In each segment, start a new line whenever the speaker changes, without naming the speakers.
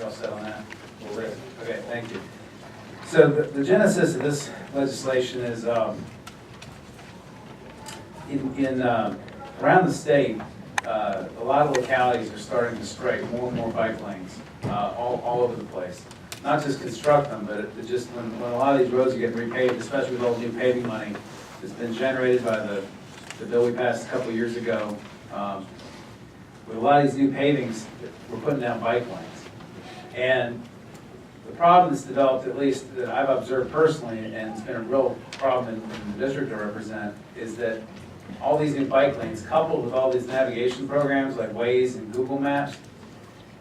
all set on that? We're ready. Okay, thank you. So the genesis of this legislation is around the state, a lot of localities are starting to strike more and more bike lanes all over the place. Not just construct them, but just when a lot of these roads are getting repaved, especially with all the new paving money that's been generated by the bill we passed a couple of years ago. With a lot of these new pavings, we're putting down bike lanes. And the problem that's developed, at least that I've observed personally, and it's been a real problem in the district I represent, is that all these new bike lanes, coupled with all these navigation programs like Waze and Google Maps,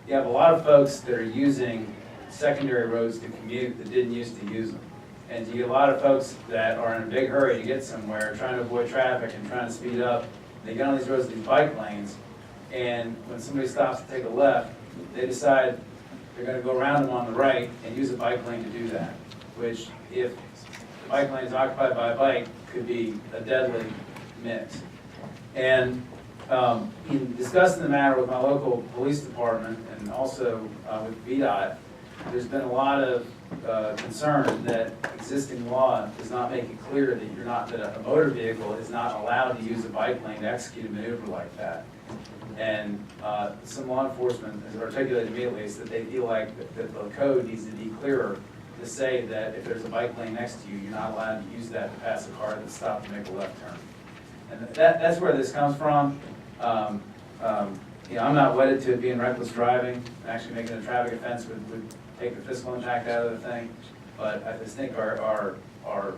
you have a lot of folks that are using secondary roads to commute that didn't used to use them. And you get a lot of folks that are in a big hurry to get somewhere, trying to avoid traffic and trying to speed up. They get on these roads, these bike lanes, and when somebody stops to take a left, they decide they're going to go around them on the right and use a bike lane to do that, which, if the bike lane is occupied by a bike, could be a deadly mix. And in discussing the matter with my local police department and also with VDOT, there's been a lot of concern that existing law does not make it clear that a motor vehicle is not allowed to use a bike lane to execute a maneuver like that. And some law enforcement has articulated immediately is that they feel like that the code needs to be clearer to say that if there's a bike lane next to you, you're not allowed to use that to pass a car that's stopped to make a left turn. And that's where this comes from. I'm not wedded to it being reckless driving. Actually, making a traffic offense would take the fiscal impact out of the thing. But I just think our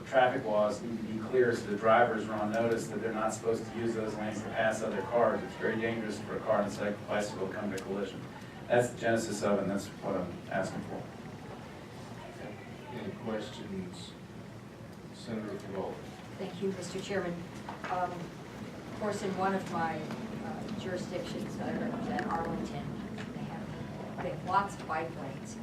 traffic laws need to be clear so the drivers are on notice that they're not supposed to use those lanes to pass other cars. It's very dangerous for a car and a bicycle to come to collision. That's the genesis of it, and that's what I'm asking for.
Any questions? Senator Surovell.
Thank you, Mr. Chairman. Of course, in one of my jurisdictions, I represent Arlington. They have lots of bike lanes,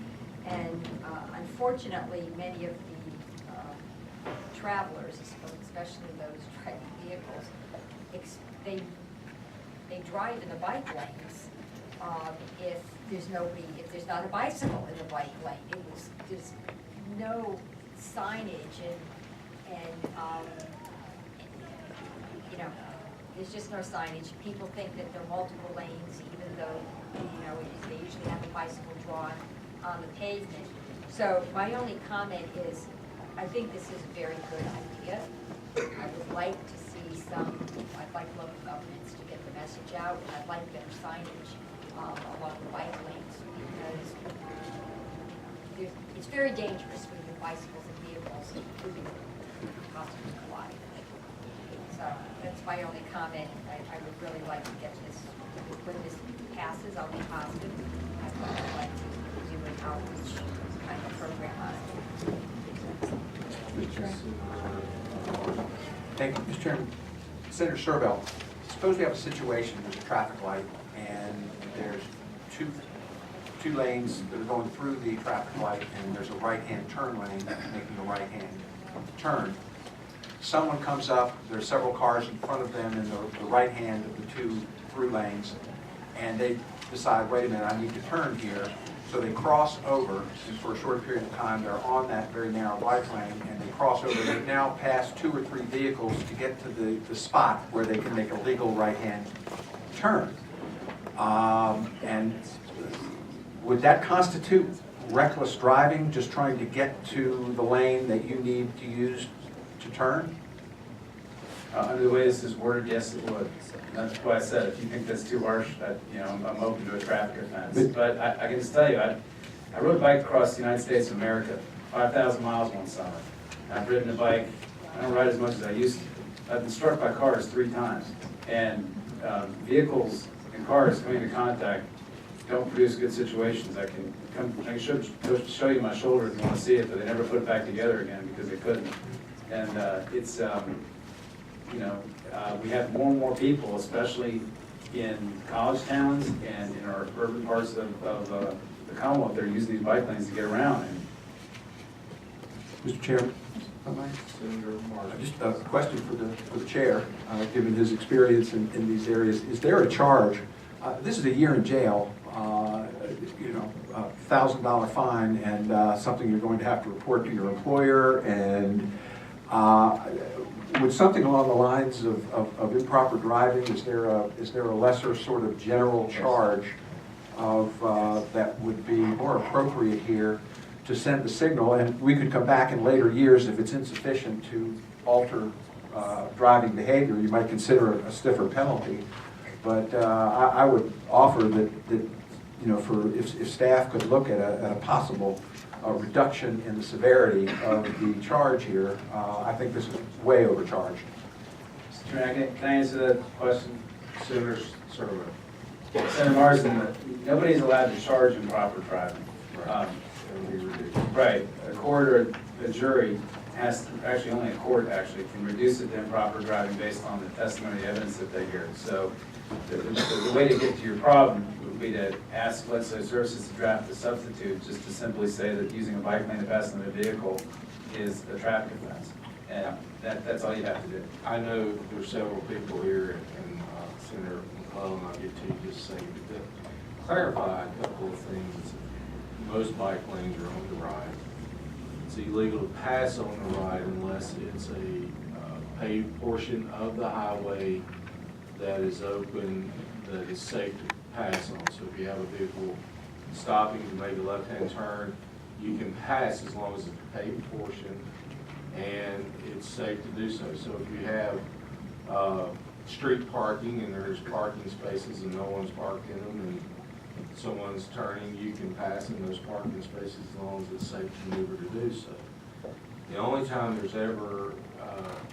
and unfortunately, many of the travelers, especially those driving vehicles, they drive in the bike lanes if there's not a bicycle in the bike lane. There's no signage and there's just no signage. People think that there are multiple lanes, even though, they usually have a bicycle drawn on the pavement. So my only comment is, I think this is a very good idea. I would like to see I'd like local governments to get the message out, and I'd like better signage along the bike lanes, because it's very dangerous when your bicycles and vehicles could possibly collide. So that's my only comment. I would really like to get this, when this passes, I'll be positive. I'd really like to do an outreach kind of program on it.
Thank you, Mr. Chairman. Senator Surovell, suppose we have a situation, there's a traffic light, and there's two lanes that are going through the traffic light, and there's a right-hand turn lane making a right-hand turn. Someone comes up, there are several cars in front of them in the right hand of the two through lanes, and they decide, wait a minute, I need to turn here. So they cross over, and for a short period of time, they're on that very narrow bike lane, and they cross over. They've now passed 2 or 3 vehicles to get to the spot where they can make a legal right-hand turn. And would that constitute reckless driving, just trying to get to the lane that you need to use to turn?
Under the way this is worded, yes, it would. That's why I said, if you think that's too harsh, I'm open to a traffic offense. But I can just tell you, I rode a bike across the United States of America, 5,000 miles one summer. I've ridden a bike, I don't ride as much as I used to. I've been struck by cars 3 times. And vehicles and cars coming into contact don't produce good situations. I can show you my shoulder if you want to see it, but they never put it back together again because they couldn't. And it's, we have more and more people, especially in college towns and in our urban parts of the Commonwealth, that are using these bike lanes to get around.
Mr. Chairman,
Senator Martin.
just a question for the chair, given his experience in these areas. Is there a charge? This is a year in jail $1,000 fine and something you're going to have to report to your employer, and would something along the lines of improper driving, is there a lesser sort of general charge that would be more appropriate here to send the signal? And we could come back in later years if it's insufficient to alter driving behavior. You might consider a stiffer penalty. But I would offer that if staff could look at a possible reduction in the severity of the charge here, I think this is way overcharged.
Mr. Chairman, can I answer that question?
Senator Surovell.
Senator Marsden, nobody's allowed to charge improper driving.
That would be ridiculous.
Right, a court or a jury has, actually only a court actually can reduce it to improper driving based on the testimony evidence that they hear. So the way to get to your problem would be to ask legislative services to draft a substitute just to simply say that using a bike lane to pass another vehicle is a traffic offense. And that's all you have to do.
I know there's several people here, and Senator McClellan, I'll get to you just a second, but to clarify a couple of things. Most bike lanes are on the right. It's illegal to pass on the right unless it's a paved portion of the highway that is open, that is safe to pass on. So if you have a vehicle stopping to make a left-hand turn, you can pass as long as it's a paved portion and it's safe to do so. So if you have street parking and there's parking spaces and no one's parked in them and someone's turning, you can pass in those parking spaces as long as it's safe to maneuver to do so. The only time there's ever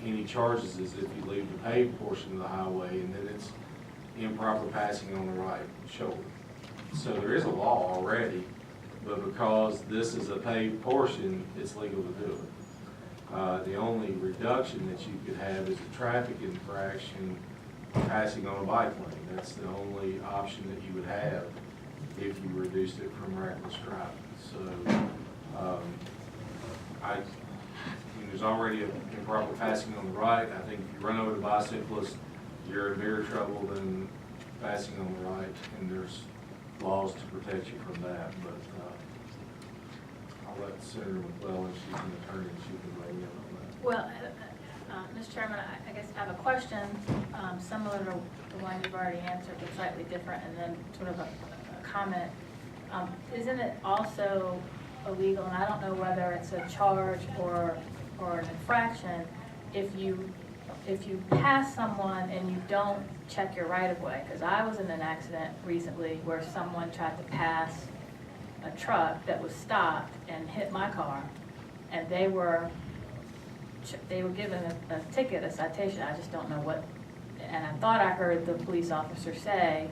any charges is if you leave the paved portion of the highway and then it's improper passing on the right shoulder. So there is a law already, but because this is a paved portion, it's legal to do it. The only reduction that you could have is a traffic infraction passing on a bike lane. That's the only option that you would have if you reduced it from reckless driving. So there's already an improper passing on the right. I think if you run over the bicyclist, you're in bigger trouble than passing on the right, and there's laws to protect you from that. But I'll let Senator McClellan, she's an attorney, and she can weigh in on that.
Well, Mr. Chairman, I guess I have a question similar to the one you've already answered, but slightly different, and then sort of a comment. Isn't it also illegal, and I don't know whether it's a charge or an infraction, if you pass someone and you don't check your right-of-way? Because I was in an accident recently where someone tried to pass a truck that was stopped and hit my car, and they were given a ticket, a citation. I just don't know what, and I thought I heard the police officer say,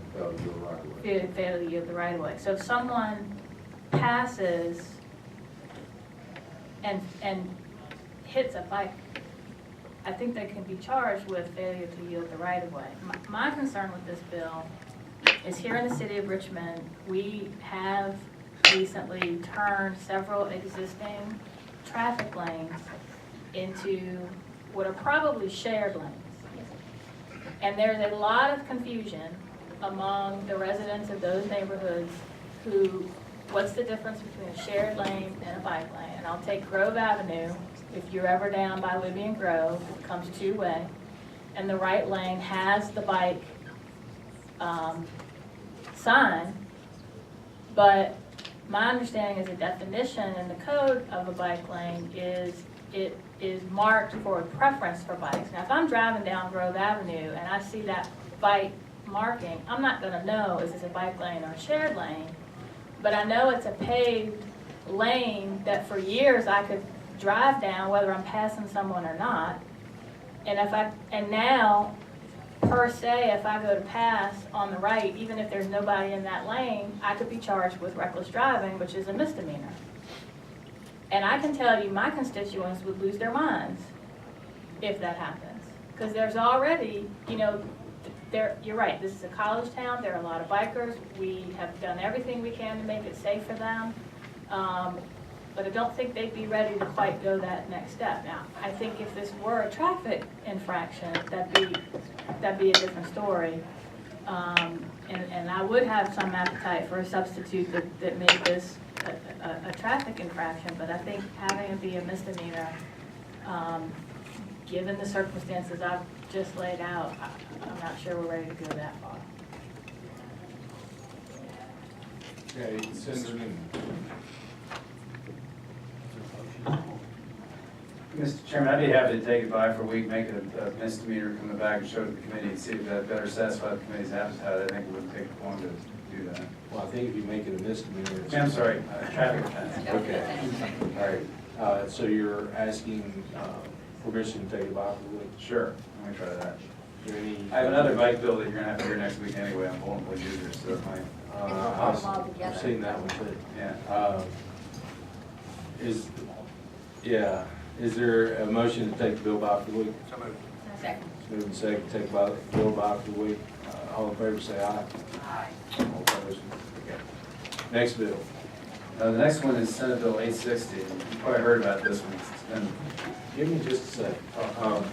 failure to yield the right-of-way. So if someone passes and hits a bike, I think they can be charged with failure to yield the right-of-way. My concern with this bill is here in the city of Richmond, we have recently turned several existing traffic lanes into what are probably shared lanes. And there's a lot of confusion among the residents of those neighborhoods who, what's the difference between a shared lane and a bike lane? And I'll take Grove Avenue. If you're ever down by Libby and Grove, it comes two-way. And the right lane has the bike sign, but my understanding is the definition in the code of a bike lane is it is marked for a preference for bikes. Now, if I'm driving down Grove Avenue and I see that bike marking, I'm not going to know is this a bike lane or a shared lane, but I know it's a paved lane that for years I could drive down whether I'm passing someone or not. And now, per se, if I go to pass on the right, even if there's nobody in that lane, I could be charged with reckless driving, which is a misdemeanor. And I can tell you my constituents would lose their minds if that happens. Because there's already, you're right, this is a college town, there are a lot of bikers, we have done everything we can to make it safe for them. But I don't think they'd be ready to quite go that next step. Now, I think if this were a traffic infraction, that'd be a different story. And I would have some appetite for a substitute that made this a traffic infraction, but I think having it be a misdemeanor, given the circumstances I've just laid out, I'm not sure we're ready to go that far.
Okay, Senator Newman.
Mr. Chairman, I'd be happy to take it by for a week, make it a misdemeanor, come back and show it to the committee and see if that better satisfies the committee's appetite. I think it wouldn't take long to do that.
Well, I think if you make it a misdemeanor. it's-
I'm sorry, traffic offense.
Okay, all right, so you're asking permission to take it by for the week?
Sure, let me try that.
Is there any?
I have another bike bill that you're gonna have to hear next week anyway, I'm vulnerable users, so it might,
I've seen that one too.
yeah.
Is there a motion to take the bill by for the week?
So moved.
Second.
Move and second, take the bill by for the week. All in favor, say aye.
Aye.
All opposed? Okay. Next bill.
The next one is Senate Bill 860. You probably heard about this one. It's been,
Give me just a second.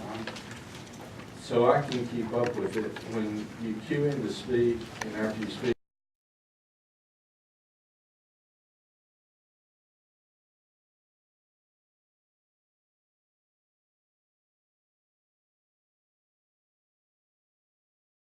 So I can keep up with it. When you cue in to speak, and after you speak,